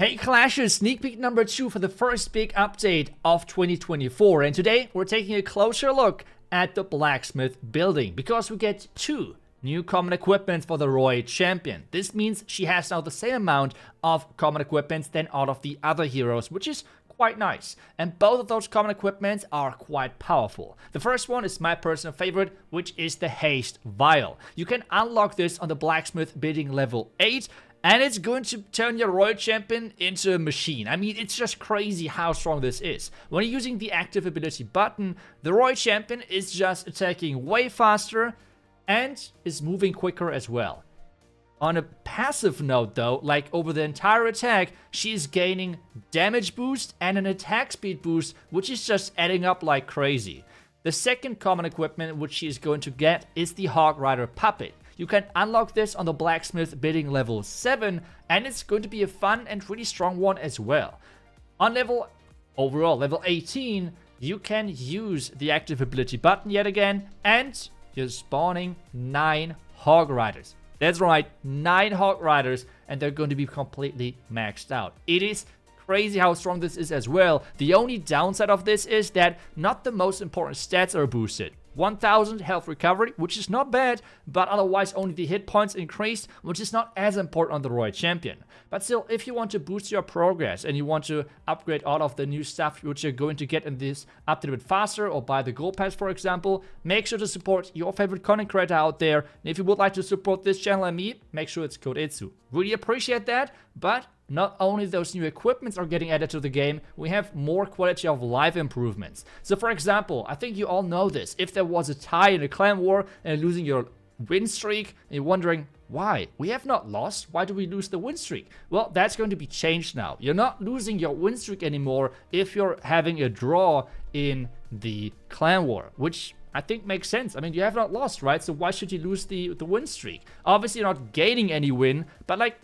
Hey Clashers, sneak peek number 2 for the first big update of 2024, and today we're taking a closer look at the blacksmith building because we get 2 new common equipment for the Roy champion. This means she has now the same amount of common equipment than all of the other heroes, which is quite nice. And both of those common equipments are quite powerful. The first one is my personal favorite, which is the Haste Vial. You can unlock this on the blacksmith building level 8. And it's going to turn your Royal Champion into a machine. I mean, it's just crazy how strong this is. When you're using the active ability button, the Royal Champion is just attacking way faster and is moving quicker as well. On a passive note though, like over the entire attack, she is gaining damage boost and an attack speed boost, which is just adding up like crazy. The second common equipment which she is going to get is the Hog Rider Puppet. You can unlock this on the blacksmith bidding level 7, and it's going to be a fun and really strong one as well. On level 18, you can use the active ability button yet again, and you're spawning 9 Hog Riders. That's right, 9 Hog Riders, and they're going to be completely maxed out. It is crazy how strong this is as well. The only downside of this is that not the most important stats are boosted. 1000 health recovery, which is not bad, but otherwise only the hit points increased, which is not as important on the Royal Champion. But still, if you want to boost your progress and you want to upgrade all of the new stuff which you're going to get in this update a bit faster, or buy the gold pass for example, make sure to support your favorite content creator out there. And if you would like to support this channel and me, make sure it's code iTzu. Really appreciate that, but not only those new equipments are getting added to the game, we have more quality of life improvements. So for example, I think you all know this, if there was a tie in a clan war and losing your win streak, and you're wondering, why? We have not lost, why do we lose the win streak? Well, that's going to be changed now. You're not losing your win streak anymore if you're having a draw in the clan war, which I think makes sense. I mean, you have not lost, right? So why should you lose the win streak? Obviously, you're not gaining any win, but like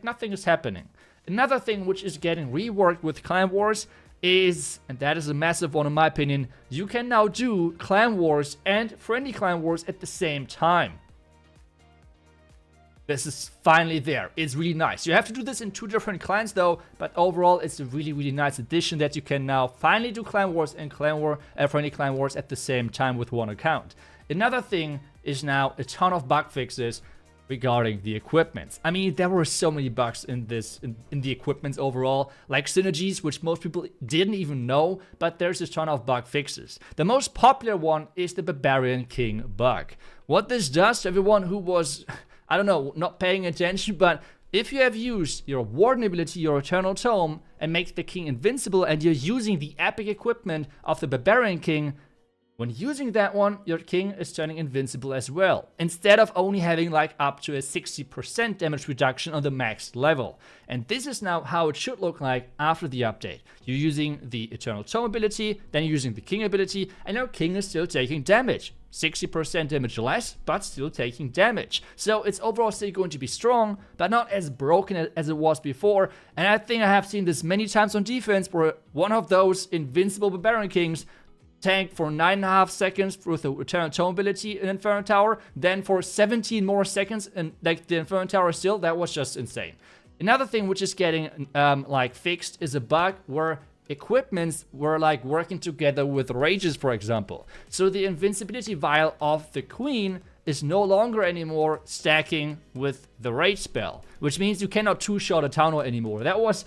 nothing is happening. Another thing which is getting reworked with Clan Wars is, and that is a massive one in my opinion, you can now do Clan Wars and Friendly Clan Wars at the same time. This is finally there. It's really nice. You have to do this in 2 different clans though, but overall it's a really nice addition that you can now finally do Clan Wars and Friendly Clan Wars at the same time with one account. Another thing is now a ton of bug fixes regarding the equipments. I mean, there were so many bugs in the equipments overall, like synergies, which most people didn't even know, but there's a ton of bug fixes. The most popular one is the Barbarian King bug. What this does to everyone who was, I don't know, not paying attention, but if you have used your Warden ability, your Eternal Tome, and make the King invincible, and you're using the epic equipment of the Barbarian King, when using that one, your king is turning invincible as well, instead of only having like up to a 60% damage reduction on the max level. And this is now how it should look like after the update. You're using the Eternal Tome ability, then you're using the king ability, and your king is still taking damage. 60% damage less, but still taking damage. So it's overall still going to be strong, but not as broken as it was before. And I think I have seen this many times on defense where one of those invincible Barbarian Kings tanked for 9.5 seconds with the Eternal Tome ability in Inferno Tower, then for 17 more seconds and like the Inferno Tower still, that was just insane. Another thing which is getting like fixed is a bug where equipments were like working together with rages, for example. So the invincibility vial of the queen is no longer anymore stacking with the rage spell, which means you cannot two-shot a town hall anymore. That was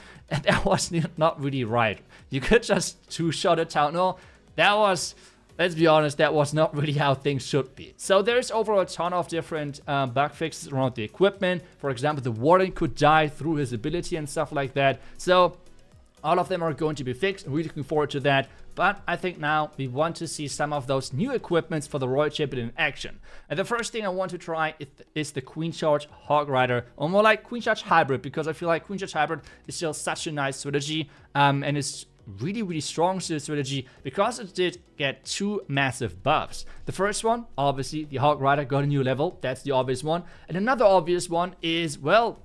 not really right. You could just two-shot a town hall. That was, let's be honest, that was not really how things should be. So there's overall a ton of different bug fixes around the equipment. For example, the Warden could die through his ability and stuff like that. So all of them are going to be fixed. I'm really looking forward to that. But I think now we want to see some of those new equipments for the Royal Champion in action. And the first thing I want to try is the Queen Charge Hog Rider, or more like Queen Charge Hybrid, because I feel like Queen Charge Hybrid is still such a nice strategy, and it's really strong strategy because it did get 2 massive buffs. The first one, obviously, the Hog Rider got a new level. That's the obvious one. And another obvious one is, well,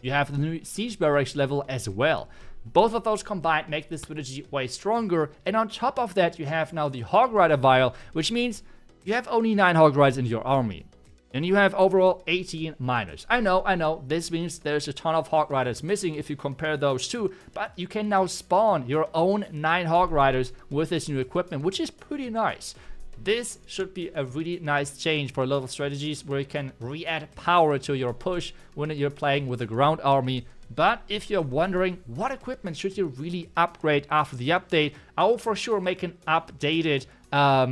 you have the new Siege Barracks level as well. Both of those combined make this strategy way stronger. And on top of that, you have now the Hog Rider Vial, which means you have only 9 Hog Riders in your army. And you have overall 18 miners. I know, this means there's a ton of Hog Riders missing if you compare those two, but you can now spawn your own 9 Hog Riders with this new equipment, which is pretty nice. This should be a really nice change for a lot of strategies where you can re-add power to your push when you're playing with a ground army. But if you're wondering what equipment should you really upgrade after the update, I will for sure make an updated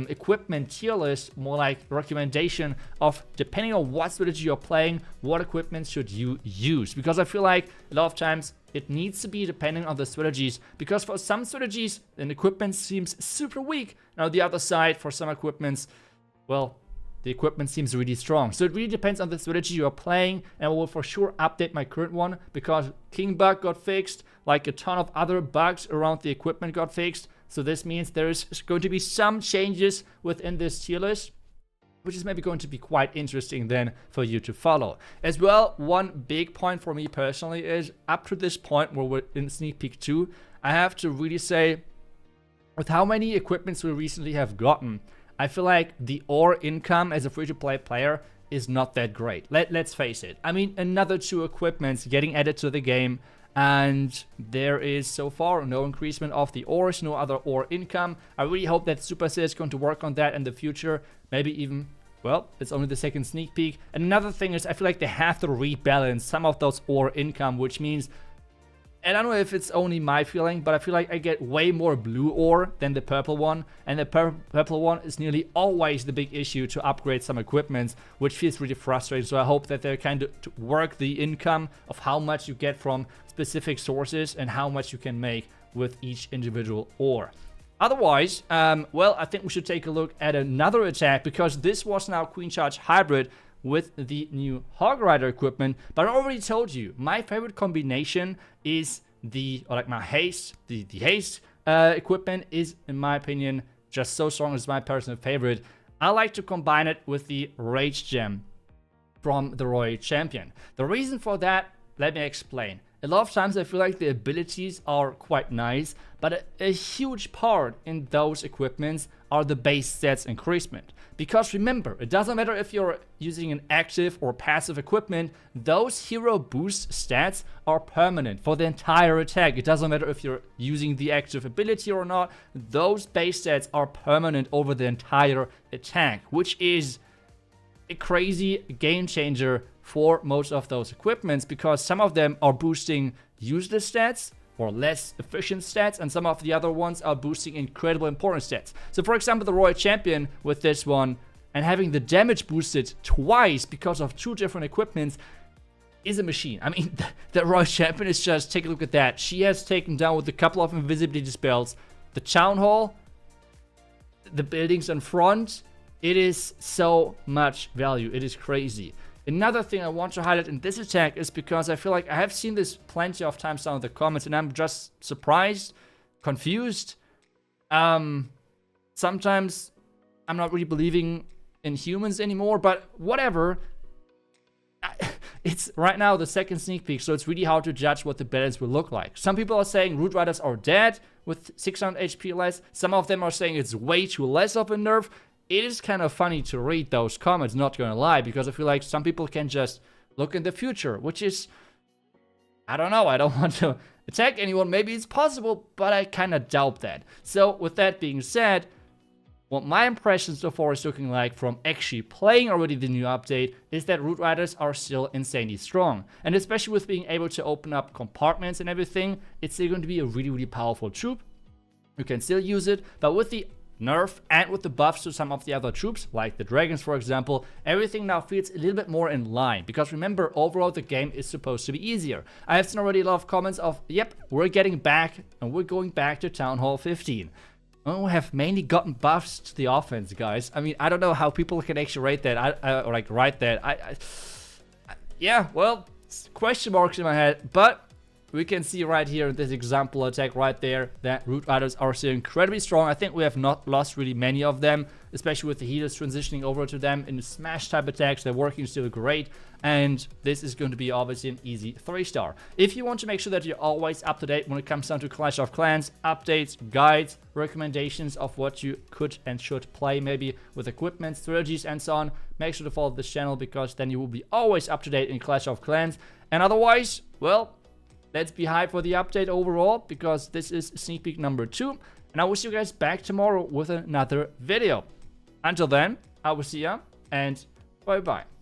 equipment tier list, more like recommendation of, depending on what strategy you're playing, what equipment should you use. Because I feel like a lot of times it needs to be depending on the strategies, because for some strategies an equipment seems super weak, and on the other side for some equipments, well, the equipment seems really strong. So it really depends on the strategy you're playing, and I will for sure update my current one, because King Bug got fixed, like a ton of other bugs around the equipment got fixed. So this means there's going to be some changes within this tier list, which is maybe going to be quite interesting then for you to follow. As well, one big point for me personally is, up to this point where we're in Sneak Peek 2, I have to really say, with how many equipments we recently have gotten, I feel like the ore income as a free-to-play player is not that great. Let's face it. I mean, another 2 equipments getting added to the game, and there is so far no increasement of the ores, no other ore income. I really hope that Supercell is going to work on that in the future. Maybe even, well, it's only the second sneak peek. And another thing is, I feel like they have to rebalance some of those ore income, which means, and I don't know if it's only my feeling, but I feel like I get way more blue ore than the purple one. And the purple one is nearly always the big issue to upgrade some equipment, which feels really frustrating. So I hope that they're kind of to work the income of how much you get from specific sources and how much you can make with each individual ore. Otherwise, well, I think we should take a look at another attack, because this was now Queen Charge Hybrid with the new Hog Rider equipment. But I already told you, my favorite combination is my haste. The haste equipment is, in my opinion, just so strong. It's my personal favorite. I like to combine it with the Rage Gem from the Royal Champion. The reason for that, let me explain. A lot of times I feel like the abilities are quite nice, but a huge part in those equipments are the base stats increasement. Because remember, it doesn't matter if you're using an active or passive equipment, those hero boost stats are permanent for the entire attack. It doesn't matter if you're using the active ability or not, those base stats are permanent over the entire attack, which is a crazy game changer for most of those equipments, because some of them are boosting useless stats or less efficient stats, and some of the other ones are boosting incredible important stats. So for example, the Royal Champion with this one, and having the damage boosted twice because of 2 different equipments, is a machine. I mean, the Royal Champion is just, take a look at that. She has taken down with a couple of invisibility spells the Town Hall, the buildings in front. It is so much value. It is crazy. Another thing I want to highlight in this attack is because I feel like I have seen this plenty of times down in the comments, and I'm just surprised, confused. Sometimes I'm not really believing in humans anymore, but whatever. It's right now the second sneak peek, so it's really hard to judge what the balance will look like. Some people are saying Root Riders are dead with 600 HP less. Some of them are saying it's way too less of a nerf. It is kind of funny to read those comments, not gonna lie, because I feel like some people can just look in the future, which is, I don't know, I don't want to attack anyone. Maybe it's possible, but I kind of doubt that. So with that being said, what my impression so far is looking like from actually playing already the new update is that Root Riders are still insanely strong. And especially with being able to open up compartments and everything, it's still going to be a really, really powerful troop. You can still use it, but with the nerf and with the buffs to some of the other troops, like the dragons for example, everything now feels a little bit more in line. Because remember, overall the game is supposed to be easier. I have seen already a lot of comments of, yep, we're getting back and we're going back to Town Hall 15. Oh, we have mainly gotten buffs to the offense, guys. I mean, I don't know how people can actually rate that, or like write that. Yeah, well, question marks in my head, but we can see right here in this example attack right there that Root Riders are still incredibly strong. I think we have not lost really many of them, especially with the healers transitioning over to them in the smash type attacks. They're working still great, and this is going to be obviously an easy 3-star. If you want to make sure that you're always up to date when it comes down to Clash of Clans, updates, guides, recommendations of what you could and should play, maybe with equipment, strategies, and so on, make sure to follow this channel, because then you will be always up to date in Clash of Clans. And otherwise, well, let's be hyped for the update overall, because this is sneak peek number 2. And I will see you guys back tomorrow with another video. Until then, I will see ya, and bye-bye.